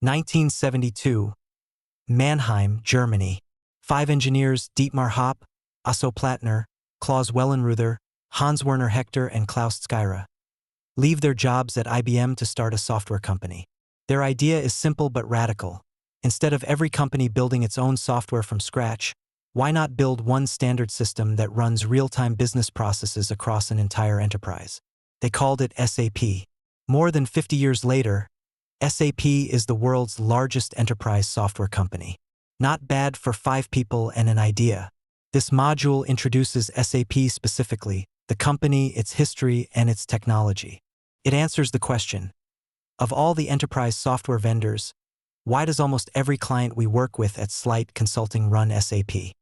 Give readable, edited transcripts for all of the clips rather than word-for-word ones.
1972, Mannheim, Germany. 5 engineers, Dietmar Hopp, Asso Plattner, Klaus Wellenruther, Hans-Werner Hector, and Klaus Skyra, leave their jobs at IBM to start a software company. Their idea is simple but radical. Instead of every company building its own software from scratch, why not build one standard system that runs real-time business processes across an entire enterprise? They called it SAP. More than 50 years later, SAP is the world's largest enterprise software company. Not bad for 5 people and an idea. This module introduces SAP specifically, the company, its history, and its technology. It answers the question, of all the enterprise software vendors, why does almost every client we work with at Slight Consulting run SAP?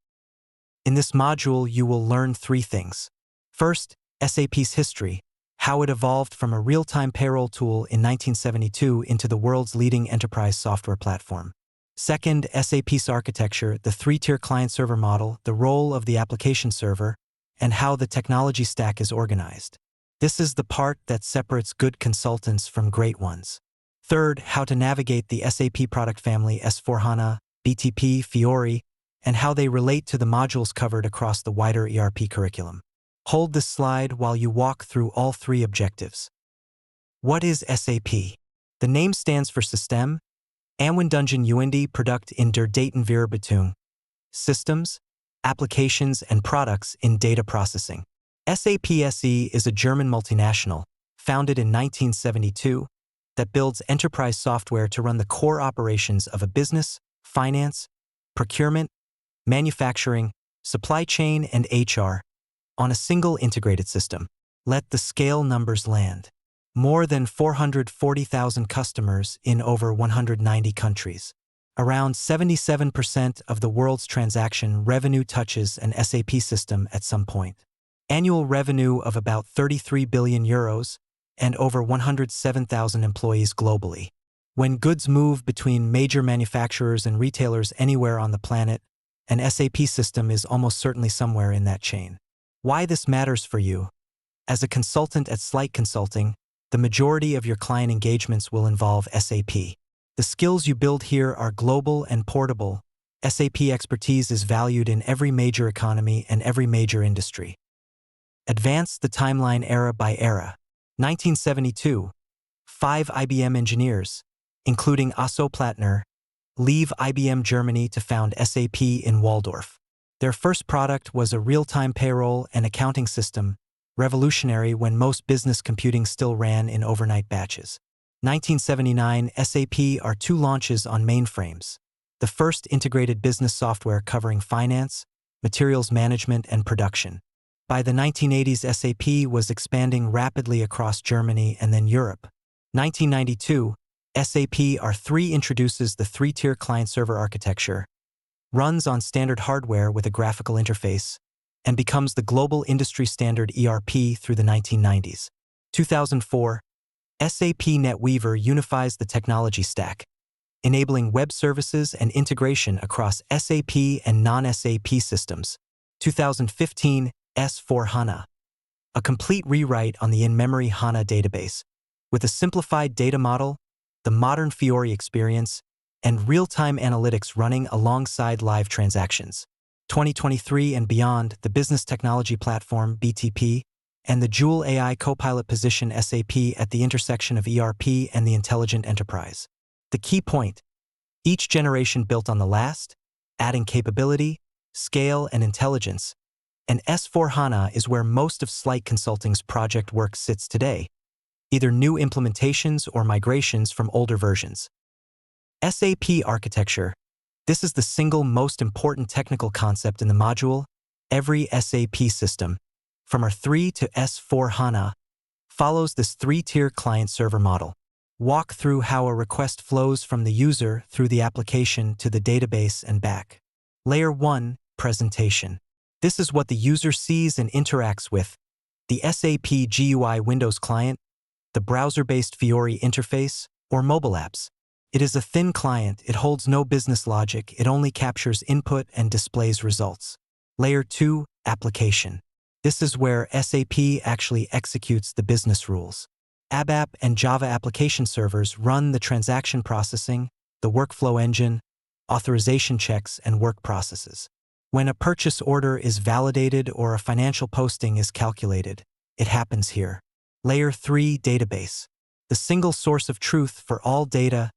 In this module, you will learn 3 things. First, SAP's history, how it evolved from a real-time payroll tool in 1972 into the world's leading enterprise software platform. Second, SAP's architecture, the 3-tier client-server model, the role of the application server, and how the technology stack is organized. This is the part that separates good consultants from great ones. Third, how to navigate the SAP product family S/4HANA, BTP, Fiori, and how they relate to the modules covered across the wider ERP curriculum. Hold this slide while you walk through all 3 objectives. What is SAP? The name stands for System, Anwendungen Produkt in der Datenverarbeitung, systems, applications, and products in data processing. SAP SE is a German multinational, founded in 1972, that builds enterprise software to run the core operations of a business, finance, procurement, manufacturing, supply chain, and HR on a single integrated system. Let the scale numbers land. More than 440,000 customers in over 190 countries. Around 77% of the world's transaction revenue touches an SAP system at some point. Annual revenue of about 33 billion euros and over 107,000 employees globally. When goods move between major manufacturers and retailers anywhere on the planet, an SAP system is almost certainly somewhere in that chain. Why this matters for you? As a consultant at Slight Consulting, the majority of your client engagements will involve SAP. The skills you build here are global and portable. SAP expertise is valued in every major economy and every major industry. Advance the timeline era by era. 1972, 5 IBM engineers, including Asso Plattner, leave IBM Germany to found SAP in Waldorf. Their first product was a real-time payroll and accounting system, revolutionary when most business computing still ran in overnight batches. 1979, SAP are 2 launches on mainframes. The first integrated business software covering finance, materials management, and production. By the 1980s, SAP was expanding rapidly across Germany and then Europe. 1992, SAP R3 introduces the 3-tier client-server architecture, runs on standard hardware with a graphical interface, and becomes the global industry standard ERP through the 1990s. 2004, SAP NetWeaver unifies the technology stack, enabling web services and integration across SAP and non-SAP systems. 2015, S/4HANA, a complete rewrite on the in-memory HANA database, with a simplified data model, the modern Fiori experience, and real-time analytics running alongside live transactions. 2023 and beyond, the Business Technology Platform, BTP, and the Joule AI Copilot position SAP at the intersection of ERP and the intelligent enterprise. The key point: each generation built on the last, adding capability, scale, and intelligence, and S/4HANA is where most of Slight Consulting's project work sits today, either new implementations or migrations from older versions. SAP architecture. This is the single most important technical concept in the module. Every SAP system, from R3 to S/4HANA, follows this 3-tier client-server model. Walk through how a request flows from the user through the application to the database and back. Layer 1, presentation. This is what the user sees and interacts with: the SAP GUI Windows client, the browser-based Fiori interface, or mobile apps. It is a thin client, it holds no business logic, it only captures input and displays results. Layer 2, application. This is where SAP actually executes the business rules. ABAP and Java application servers run the transaction processing, the workflow engine, authorization checks, and work processes. When a purchase order is validated or a financial posting is calculated, it happens here. Layer 3 Database. The single source of truth for all data,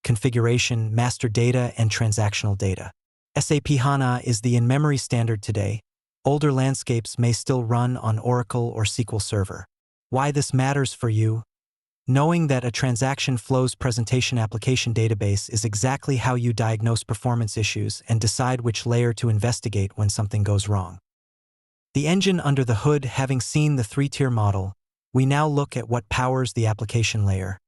configuration, master data, and transactional data. SAP HANA is the in-memory standard today. Older landscapes may still run on Oracle or SQL Server. Why this matters for you? Knowing that a transaction flows presentation application database is exactly how you diagnose performance issues and decide which layer to investigate when something goes wrong. The engine under the hood. Having seen the three-tier model, we now look at what powers the application layer: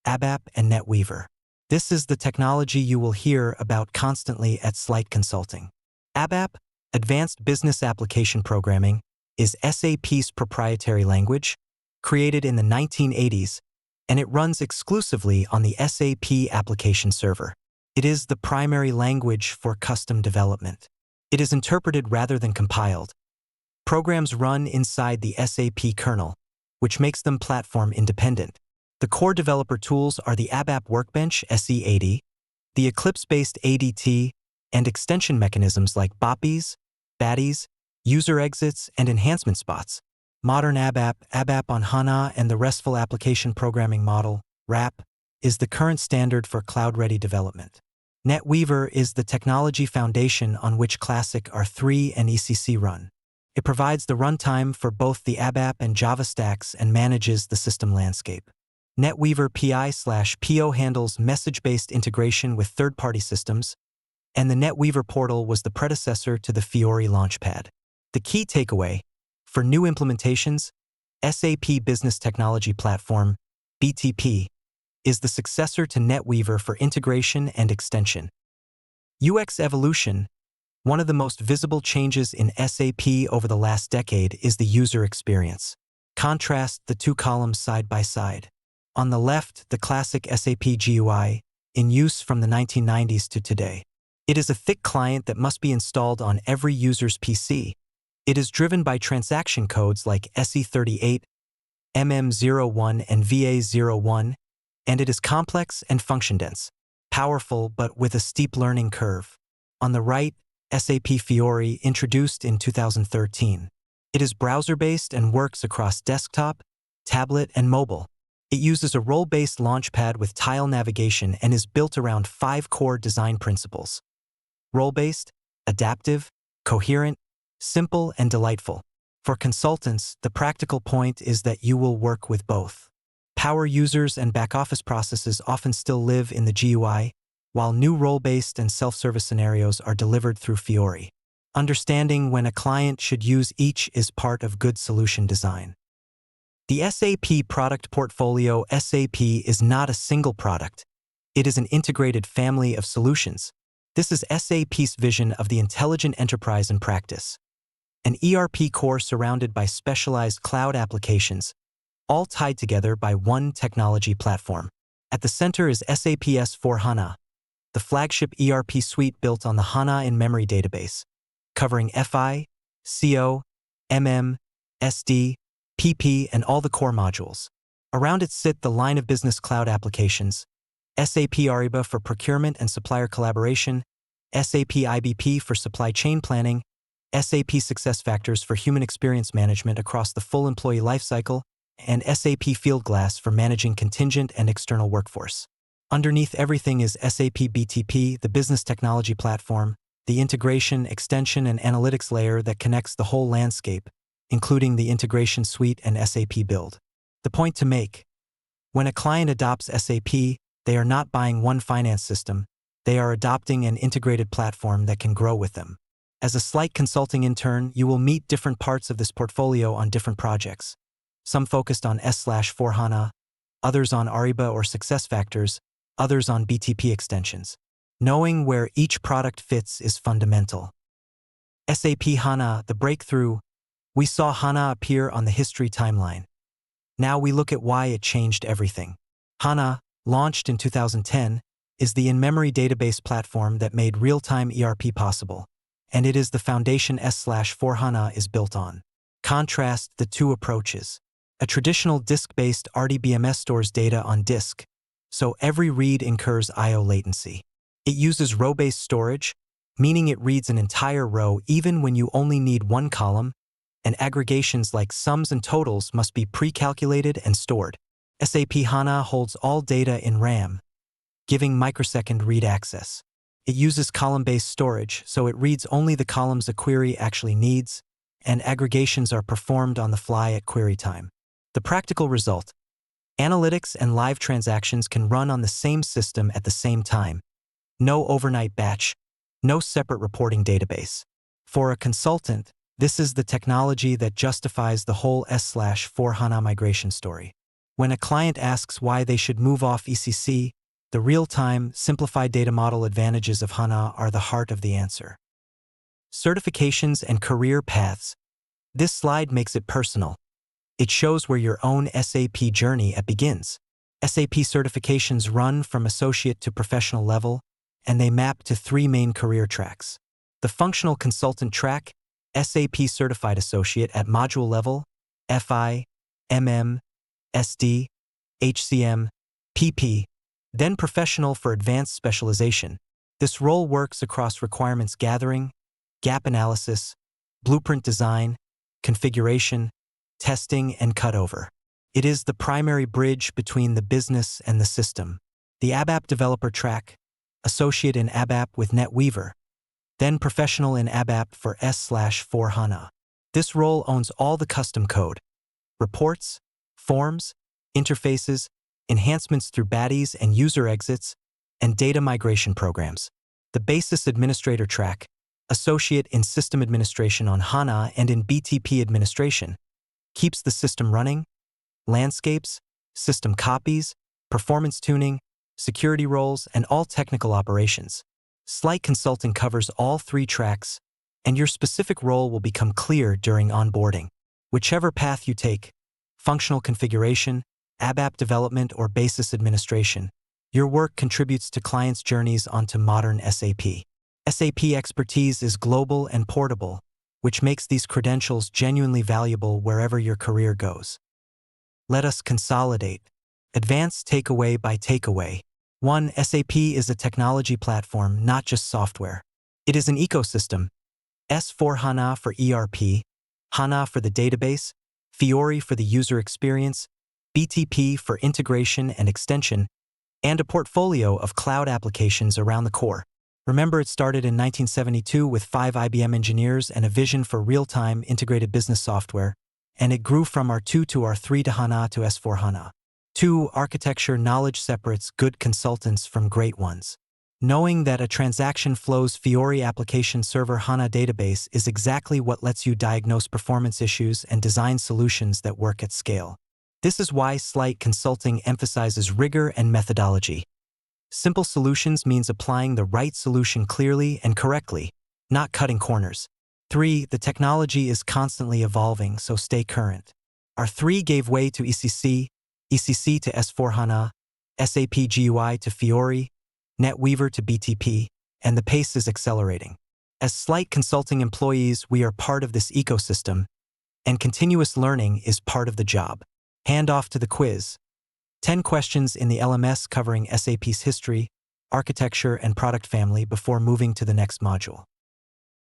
ABAP and NetWeaver. This is the technology you will hear about constantly at Slight Consulting. ABAP, Advanced Business Application Programming, is SAP's proprietary language, created in the 1980s, and it runs exclusively on the SAP application server. It is the primary language for custom development. It is interpreted rather than compiled. Programs run inside the SAP kernel, which makes them platform independent. The core developer tools are the ABAP Workbench SE80, the Eclipse-based ADT, and extension mechanisms like BOPpies, BADdies, user exits, and enhancement spots. Modern ABAP on HANA, and the RESTful Application Programming Model, RAP, is the current standard for cloud-ready development. NetWeaver is the technology foundation on which Classic R3 and ECC run. It provides the runtime for both the ABAP and Java stacks and manages the system landscape. NetWeaver PI/PO handles message-based integration with third-party systems, and the NetWeaver portal was the predecessor to the Fiori Launchpad. The key takeaway: for new implementations, SAP Business Technology Platform, BTP, is the successor to NetWeaver for integration and extension. UX evolution. One of the most visible changes in SAP over the last decade is the user experience. Contrast the two columns side by side. On the left, the classic SAP GUI, in use from the 1990s to today. It is a thick client that must be installed on every user's PC. It is driven by transaction codes like SE38, MM01, and VA01, and it is complex and function-dense, powerful but with a steep learning curve. On the right, SAP Fiori, introduced in 2013. It is browser-based and works across desktop, tablet, and mobile. It uses a role-based launchpad with tile navigation and is built around 5 core design principles: role-based, adaptive, coherent, simple, and delightful. For consultants, the practical point is that you will work with both. Power users and back-office processes often still live in the GUI, while new role-based and self-service scenarios are delivered through Fiori. Understanding when a client should use each is part of good solution design. The SAP product portfolio. SAP is not a single product. It is an integrated family of solutions. This is SAP's vision of the intelligent enterprise in practice. An ERP core surrounded by specialized cloud applications, all tied together by one technology platform. At the center is SAP S/4HANA, the flagship ERP suite built on the HANA in-memory database, covering FI, CO, MM, SD, PP, and all the core modules. Around it sit the line of business cloud applications: SAP Ariba for procurement and supplier collaboration, SAP IBP for supply chain planning, SAP SuccessFactors for human experience management across the full employee lifecycle, and SAP Fieldglass for managing contingent and external workforce. Underneath everything is SAP BTP, the business technology platform, the integration, extension, and analytics layer that connects the whole landscape, including the integration suite and SAP Build. The point to make: when a client adopts SAP, they are not buying one finance system, they are adopting an integrated platform that can grow with them. As a Slight Consulting intern, you will meet different parts of this portfolio on different projects. Some focused on S/4HANA, others on Ariba or SuccessFactors, others on BTP extensions. Knowing where each product fits is fundamental. SAP HANA, the breakthrough. We saw HANA appear on the history timeline. Now we look at why it changed everything. HANA, launched in 2010, is the in-memory database platform that made real-time ERP possible, and it is the foundation S/4HANA is built on. Contrast the two approaches. A traditional disk-based RDBMS stores data on disk, so every read incurs I/O latency. It uses row-based storage, meaning it reads an entire row even when you only need one column, and aggregations like sums and totals must be pre-calculated and stored. SAP HANA holds all data in RAM, giving microsecond read access. It uses column-based storage, so it reads only the columns a query actually needs, and aggregations are performed on the fly at query time. The practical result: analytics and live transactions can run on the same system at the same time. No overnight batch, no separate reporting database. For a consultant, this is the technology that justifies the whole S/4HANA migration story. When a client asks why they should move off ECC, the real-time, simplified data model advantages of HANA are the heart of the answer. Certifications and career paths. This slide makes it personal. It shows where your own SAP journey begins. SAP certifications run from associate to professional level, and they map to 3 main career tracks. The functional consultant track, SAP Certified Associate at module level, FI, MM, SD, HCM, PP, then professional for advanced specialization. This role works across requirements gathering, gap analysis, blueprint design, configuration, testing, and cutover. It is the primary bridge between the business and the system. The ABAP developer track, associate in ABAP with NetWeaver, then professional in ABAP for S/4HANA. This role owns all the custom code, reports, forms, interfaces, enhancements through baddies and user exits, and data migration programs. The basis administrator track, associate in system administration on HANA and in BTP administration, keeps the system running, landscapes, system copies, performance tuning, security roles, and all technical operations. Slight consulting covers all 3 tracks, and your specific role will become clear during onboarding. Whichever path you take, functional configuration, ABAP development, or basis administration, your work contributes to clients' journeys onto modern SAP. SAP expertise is global and portable, which makes these credentials genuinely valuable wherever your career goes. Let us consolidate. Advanced takeaway by takeaway. 1. SAP is a technology platform, not just software. It is an ecosystem. S/4HANA for ERP, HANA for the database, Fiori for the user experience, BTP for integration and extension, and a portfolio of cloud applications around the core. Remember, it started in 1972 with 5 IBM engineers and a vision for real-time integrated business software, and it grew from R2 to R3 to HANA to S/4HANA. 2. Architecture knowledge separates good consultants from great ones. Knowing that a transaction flows Fiori application server HANA database is exactly what lets you diagnose performance issues and design solutions that work at scale. This is why Slight Consulting emphasizes rigor and methodology. Simple solutions means applying the right solution clearly and correctly, not cutting corners. 3. The technology is constantly evolving, so stay current. R3 gave way to ECC, ECC to S/4HANA, SAP GUI to Fiori, NetWeaver to BTP, and the pace is accelerating. As Slight Consulting employees, we are part of this ecosystem, and continuous learning is part of the job. Hand off to the quiz. 10 questions in the LMS covering SAP's history, architecture, and product family before moving to the next module.